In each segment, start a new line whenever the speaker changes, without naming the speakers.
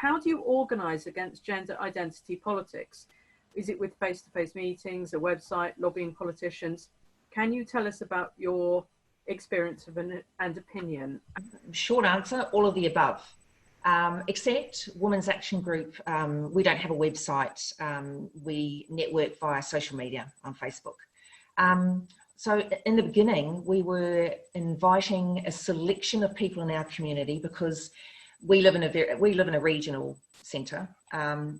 how do you organise against gender identity politics? Is it with face-to-face meetings, a website, lobbying politicians? Can you tell us about your experience of and opinion?
Short answer, all of the above. Except Women's Action Group, we don't have a website. We network via social media on Facebook. So in the beginning, we were inviting a selection of people in our community because we live in a regional centre.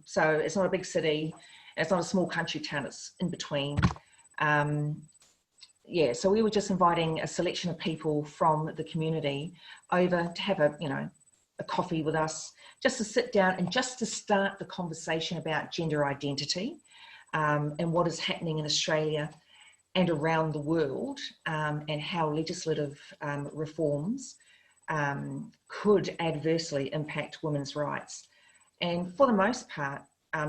So it's not a big city, it's not a small country town, it's in between. Yeah, so we were just inviting a selection of people from the community over to have a coffee with us, just to sit down and just to start the conversation about gender identity and what is happening in Australia and around the world, and how legislative reforms could adversely impact women's rights. And for the most part,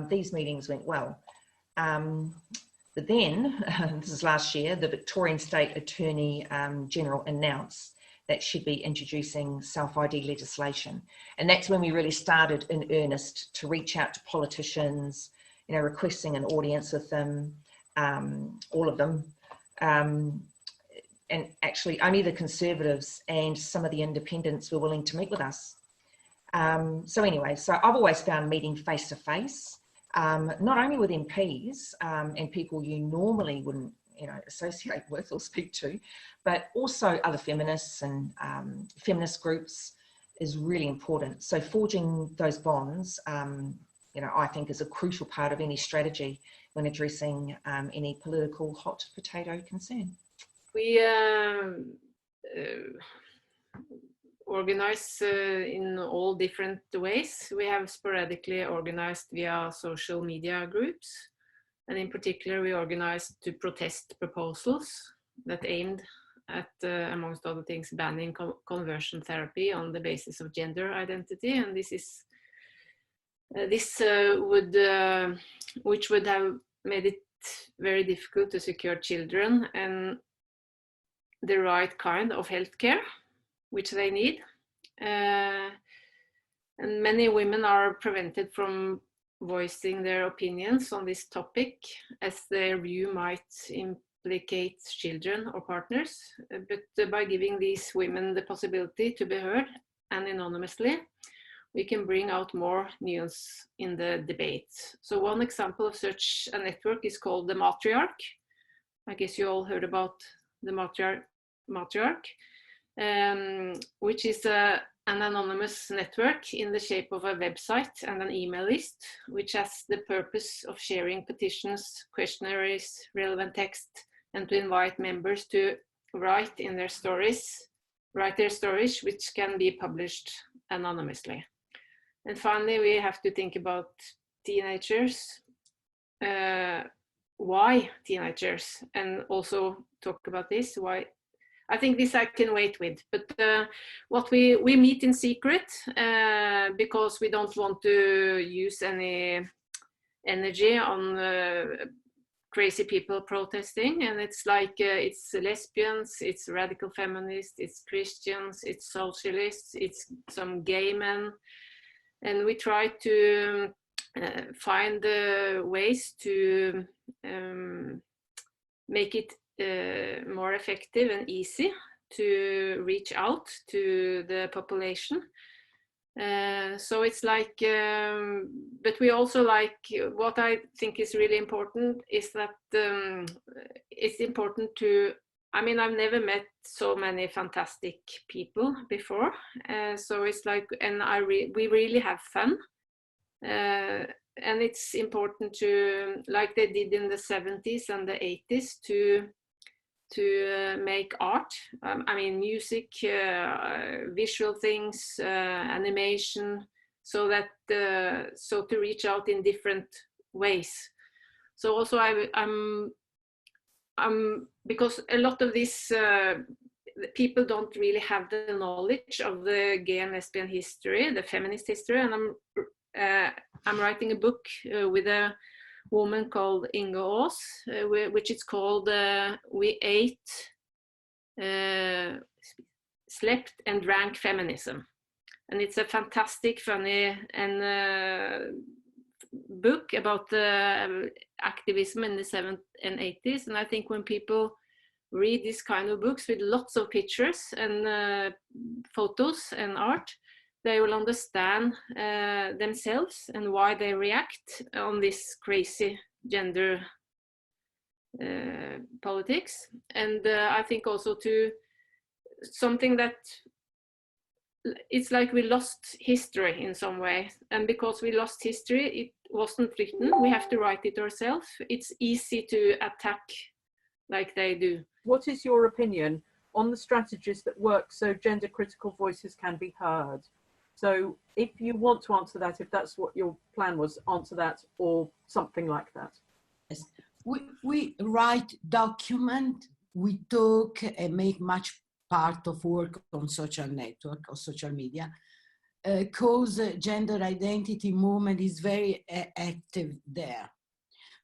these meetings went well. But then, this is last year, the Victorian State Attorney General announced that she'd be introducing self-ID legislation. And that's when we really started in earnest to reach out to politicians, requesting an audience with them, all of them. And actually only the Conservatives and some of the independents were willing to meet with us. So anyway, so I've always found meeting face-to-face, not only with MPs and people you normally wouldn't associate with or speak to, but also other feminists and feminist groups is really important. So forging those bonds, I think is a crucial part of any strategy when addressing any political hot potato concern.
We organize in all different ways. We have sporadically organized via social media groups. And in particular, we organized to protest proposals that aimed at, amongst other things, banning conversion therapy on the basis of gender identity. And which would have made it very difficult to secure children and the right kind of healthcare, which they need. And many women are prevented from voicing their opinions on this topic, as their view might implicate children or partners. But by giving these women the possibility to be heard and anonymously, we can bring out more nuance in the debate. So one example of such a network is called the Matriarch. I guess you all heard about the Matriarch, which is an anonymous network in the shape of a website and an email list, which has the purpose of sharing petitions, questionnaires, relevant text, and to invite members to write their stories, which can be published anonymously. And finally, we have to think about teenagers. Why teenagers? And also talk about this, why. I think this I can wait with, but what we meet in secret because we don't want to use any energy on crazy people protesting. And it's like, it's lesbians, it's radical feminists, it's Christians, it's socialists, it's some gay men. And we try to find ways to make it more effective and easy to reach out to the population. So it's like, but we also like, what I think is really important is that it's important to, I've never met so many fantastic people before. So it's like, and we really have fun. And it's important to, like they did in the 70s and the 80s, to make art. Music, visual things, animation, so that so to reach out in different ways. So also because a lot of these people don't really have the knowledge of the gay and lesbian history, the feminist history, and I'm writing a book with a woman called Inge Aas, which is called We Ate, Slept and Drank Feminism. and it's a fantastic, funny, and book about activism in the 70s and 80s. And I think when people read this kind of books with lots of pictures and photos and art, they will understand themselves and why they react on this crazy gender politics. And I think also to something that it's like we lost history in some way, and because we lost history, it wasn't written, we have to write it ourselves. It's easy to attack like they do.
What is your opinion on the strategies that work so gender critical voices can be heard? So if you want to answer that, if that's what your plan was, answer that or something like that.
Yes. We write document, we talk and make much part of work on social network or social media, because gender identity movement is very active there.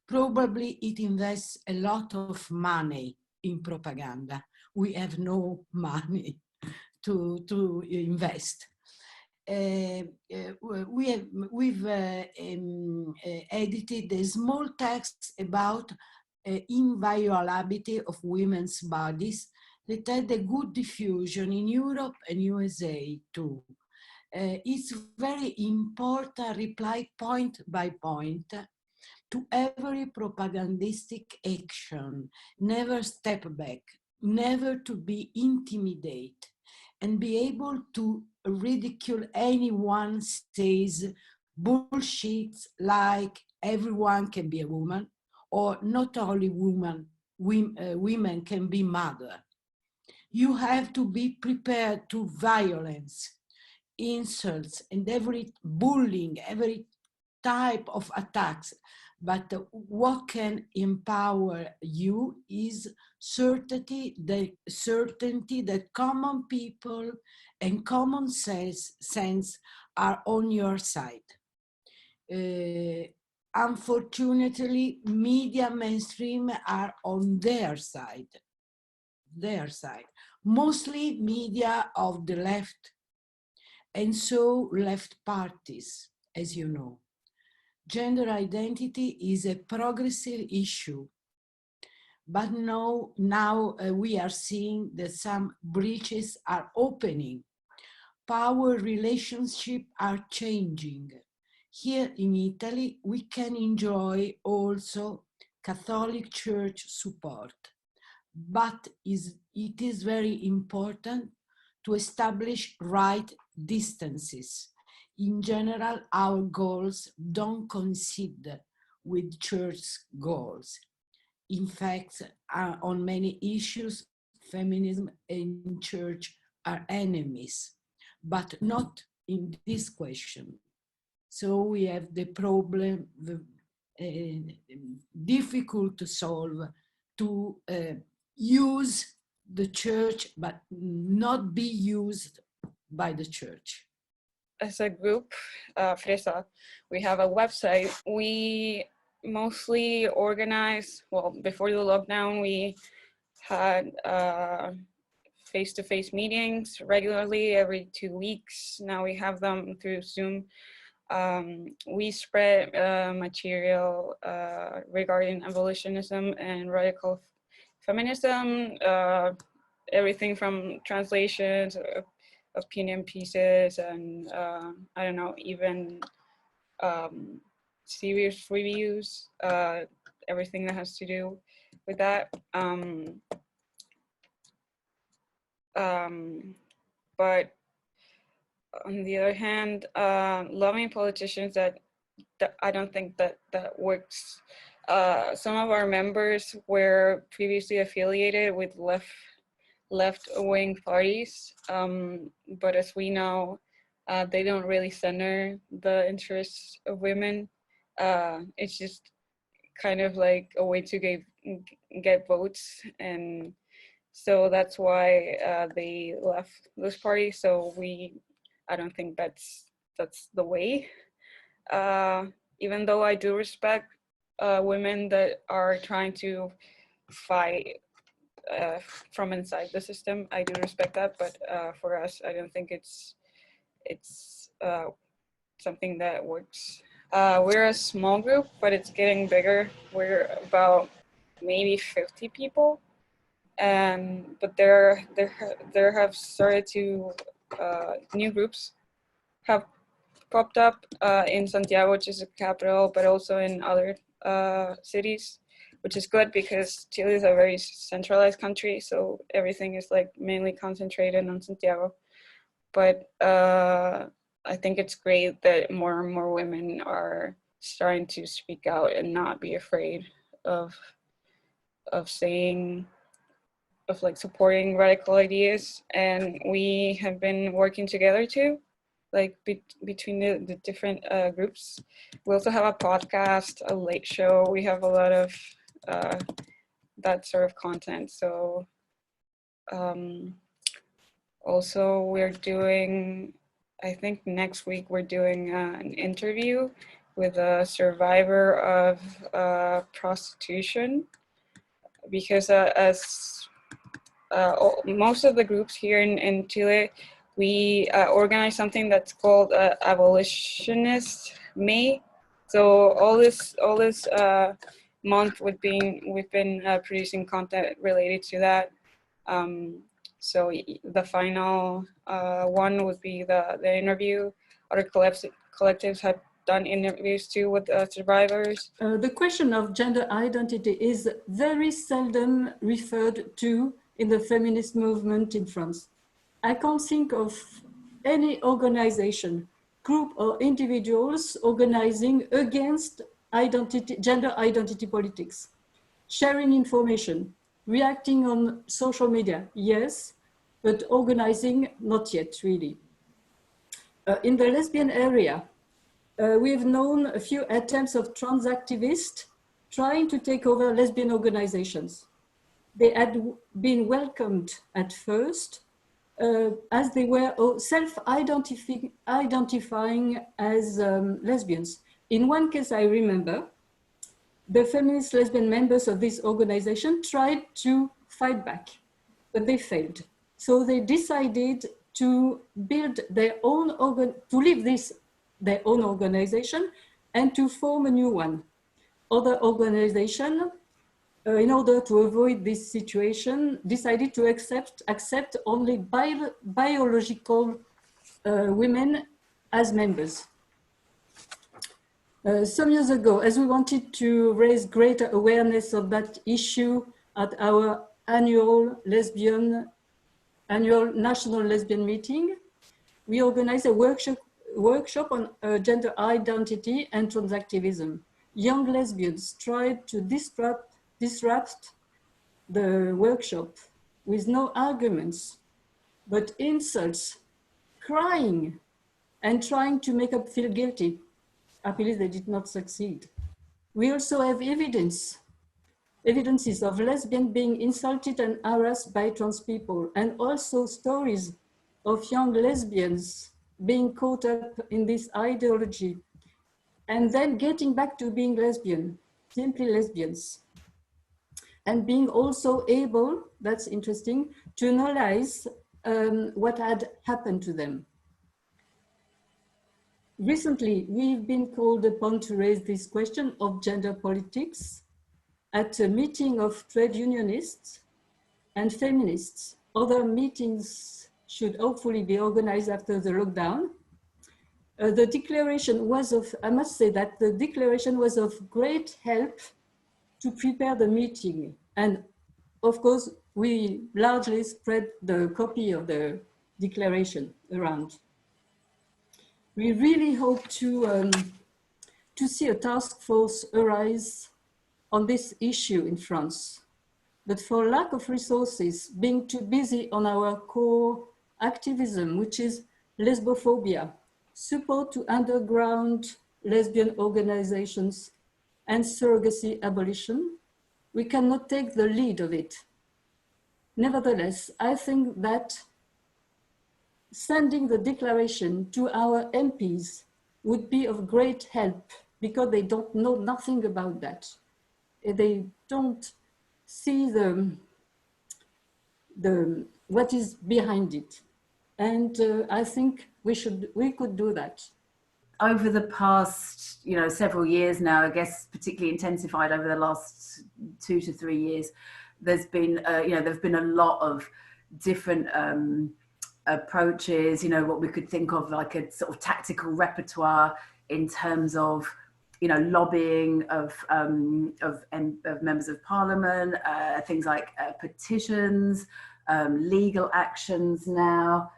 Probably it invests a lot of money in propaganda. We have no money to invest. We've edited a small text about inviolability of women's bodies that had a good diffusion in Europe and USA too. It's very important reply point by point to every propagandistic action, never step back, never to be intimidated, and be able to ridicule anyone says bullshit like everyone can be a woman, or not only women can be mother. You have to be prepared to violence, insults, and every bullying, every type of attacks. But what can empower you is certainty that common people and common sense are on your side. Unfortunately, media mainstream are on their side. Mostly media of the left, and so left parties, as you know. Gender identity is a progressive issue, but now we are seeing that some breaches are opening. Power relationships are changing. Here in Italy, we can enjoy also Catholic Church support, but it is very important to establish right distances. In general, our goals don't coincide with church goals. In fact, on many issues, feminism and church are enemies, but not in this question. So we have the problem, difficult to solve, to use the church, but not be used by the church.
As a group, Fresa, we have a website. We mostly organize, well, before the lockdown, we had face-to-face meetings regularly every 2 weeks. Now we have them through Zoom. We spread material regarding abolitionism and radical feminism, everything from translations, opinion pieces, and I don't know, even series reviews, everything that has to do with that. But on the other hand, loving politicians, that I don't think that works. Some of our members were previously affiliated with left-wing parties, but as we know, they don't really center the interests of women. It's just kind of like a way to get votes, and so that's why they left this party. So I don't think that's the way. Even though I do respect women that are trying to fight from inside the system, I do respect that, but for us, I don't think it's it's something that works. We're a small group, but it's getting bigger. We're about maybe 50 people, but there have started to new groups have popped up in Santiago, which is the capital, but also in other cities, which is good because Chile is a very centralized country, so everything is like mainly concentrated on Santiago. But I think it's great that more and more women are starting to speak out and not be afraid of saying, of like supporting radical ideas. And we have been working together too, like between the different groups. We also have a podcast, a late show. We have a lot of that sort of content. So also we're doing, I think next week we're doing an interview with a survivor of prostitution, because as most of the groups here in Chile, we organize something that's called Abolitionist May. So all this month we've been producing content related to that. So the final one would be the interview. Other collectives have done interviews too with survivors.
The question of gender identity is very seldom referred to in the feminist movement in France. I can't think of any organization, group or individuals organizing against gender identity politics, sharing information, reacting on social media, yes, but organizing, not yet, really. In the lesbian area, we've known a few attempts of trans activists trying to take over lesbian organizations. They had been welcomed at first, as they were self-identifying as lesbians. In one case I remember, the feminist lesbian members of this organization tried to fight back, but they failed. So they decided to build their own their own organization and to form a new one. Other organization, in order to avoid this situation, decided to accept only biological women as members. Some years ago, as we wanted to raise greater awareness of that issue at our annual national lesbian meeting, we organized a workshop on gender identity and transactivism. Young lesbians tried to disrupt the workshop with no arguments, but insults, crying, and trying to make us feel guilty. Happily, they did not succeed. We also have evidences of lesbians being insulted and harassed by trans people, and also stories of young lesbians being caught up in this ideology and then getting back to being lesbian, simply lesbians, and being also able, that's interesting, to analyze what had happened to them. Recently, we've been called upon to raise this question of gender politics at a meeting of trade unionists and feminists. Other meetings should hopefully be organized after the lockdown. The declaration was I must say that the declaration was of great help to prepare the meeting. And of course, we largely spread the copy of the declaration around. We really hope to see a task force arise on this issue in France. But for lack of resources, being too busy on our core activism, which is lesbophobia, support to underground lesbian organizations, and surrogacy abolition, we cannot take the lead of it. Nevertheless, I think that sending the declaration to our MPs would be of great help, because they don't know nothing about that. They don't see what is behind it. And I think we could do that.
Over the past, several years now, I guess particularly intensified over the last 2 to 3 years, there's been, there's been a lot of different approaches, what we could think of like a sort of tactical repertoire in terms of, lobbying of members of parliament, things like petitions, legal actions now,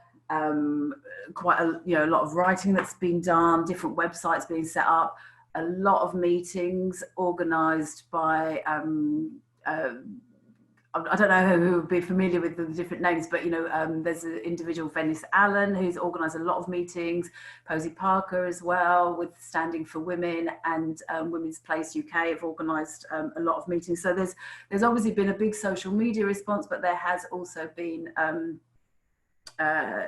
quite a lot of writing that's been done, different websites being set up, a lot of meetings organised by I don't know who would be familiar with the different names, but there's an individual, Venice Allen, who's organised a lot of meetings, Posy Parker as well, with Standing for Women, and Women's Place UK have organised a lot of meetings. So there's obviously been a big social media response, but there has also been a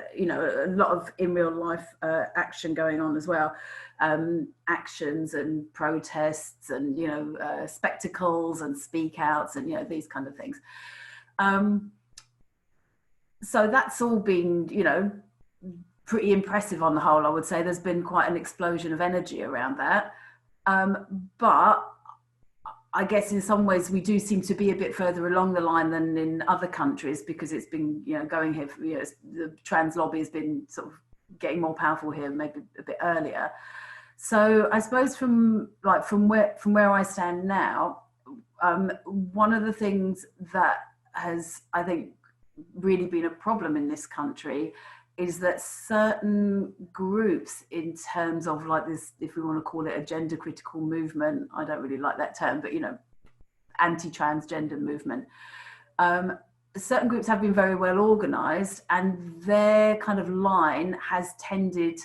lot of in real life action going on as well, actions and protests and spectacles and speak outs and these kind of things. So that's all been pretty impressive on the whole. I would say there's been quite an explosion of energy around that, but I guess in some ways we do seem to be a bit further along the line than in other countries, because it's been, going here, the trans lobby has been sort of getting more powerful here, maybe a bit earlier. So I suppose from where I stand now, one of the things that has, I think, really been a problem in this country is that certain groups, in terms of like this, if we want to call it a gender critical movement, I don't really like that term, but anti-transgender movement, certain groups have been very well organized, and their kind of line has tended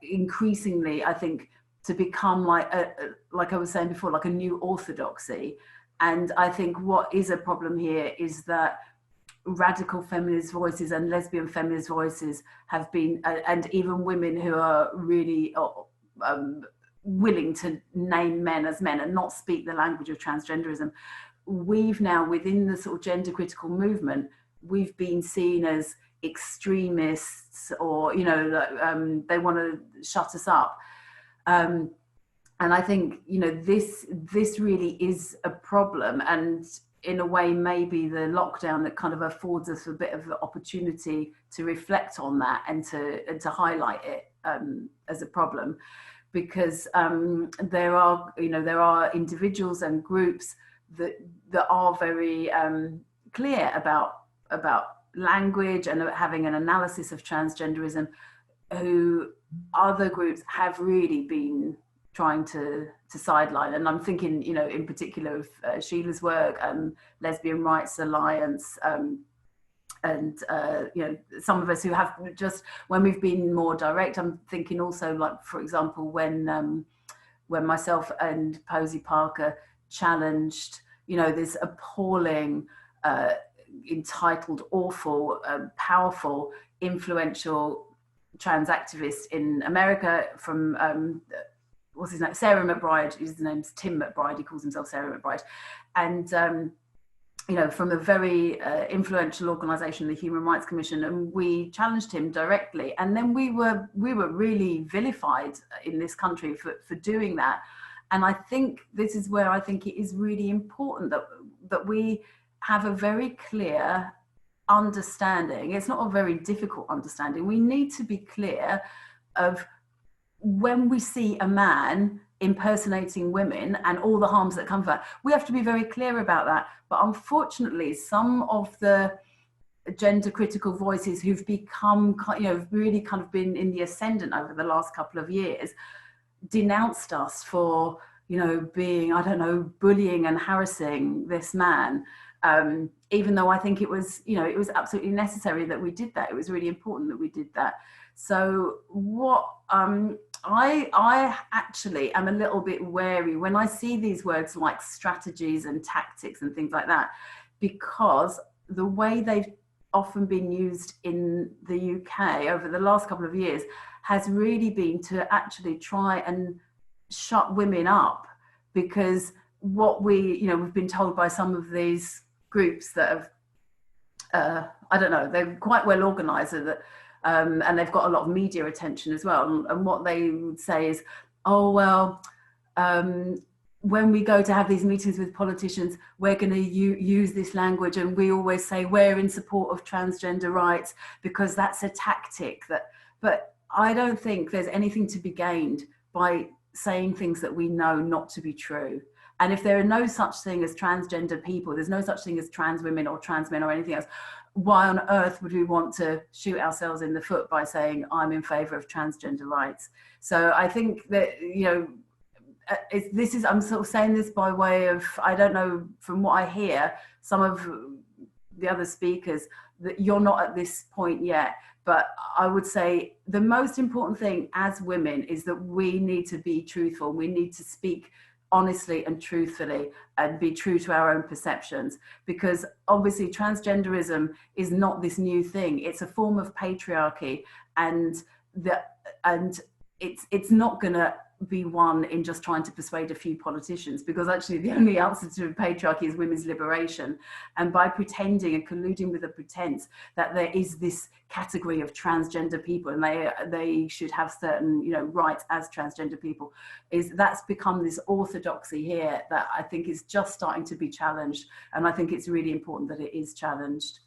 increasingly, I think, to become like I was saying before, like a new orthodoxy. And I think what is a problem here is that radical feminist voices and lesbian feminist voices have been, and even women who are really willing to name men as men and not speak the language of transgenderism, we've now, within the sort of gender critical movement, we've been seen as extremists, or they want to shut us up, and I think this really is a problem. And in a way, maybe the lockdown that kind of affords us a bit of the opportunity to reflect on that and to highlight it as a problem, because there are individuals and groups that are very clear about language and having an analysis of transgenderism, who other groups have really been trying to sideline. And I'm thinking, in particular of Sheila's work, Lesbian Rights Alliance, and some of us who have just, when we've been more direct, I'm thinking also, like, for example, when myself and Posy Parker challenged, this appalling, entitled, awful, powerful, influential trans activist in America from what's his name? Sarah McBride. His name's Tim McBride. He calls himself Sarah McBride. And, from a very influential organisation, the Human Rights Commission, and we challenged him directly. And then we were really vilified in this country for doing that. And I think this is where I think it is really important that we have a very clear understanding. It's not a very difficult understanding. We need to be clear of, when we see a man impersonating women and all the harms that come from that, we have to be very clear about that. But unfortunately, some of the gender critical voices who've become, really kind of been in the ascendant over the last couple of years, denounced us for, being, I don't know, bullying and harassing this man. Even though I think it was, it was absolutely necessary that we did that. It was really important that we did that. So what I actually am a little bit wary when I see these words like strategies and tactics and things like that, because the way they've often been used in the UK over the last couple of years has really been to actually try and shut women up, because what we've been told by some of these groups that have, I don't know, they're quite well organised, that and they've got a lot of media attention as well. And what they would say is, oh, well, when we go to have these meetings with politicians, we're going to use this language, and we always say we're in support of transgender rights because that's a tactic. But I don't think there's anything to be gained by saying things that we know not to be true. And if there are no such thing as transgender people, there's no such thing as trans women or trans men or anything else, why on earth would we want to shoot ourselves in the foot by saying I'm in favour of transgender rights? So I think that, you know, I'm sort of saying this by way of, I don't know, from what I hear, some of the other speakers, that you're not at this point yet. But I would say the most important thing as women is that we need to be truthful. We need to speak honestly and truthfully and be true to our own perceptions, because obviously transgenderism is not this new thing. It's a form of patriarchy, and it's not going to be won in just trying to persuade a few politicians, because actually the only answer to patriarchy is women's liberation. And by pretending and colluding with a pretense that there is this category of transgender people and they should have certain, you know, rights as transgender people, that's become this orthodoxy here that I think is just starting to be challenged. And I think it's really important that it is challenged.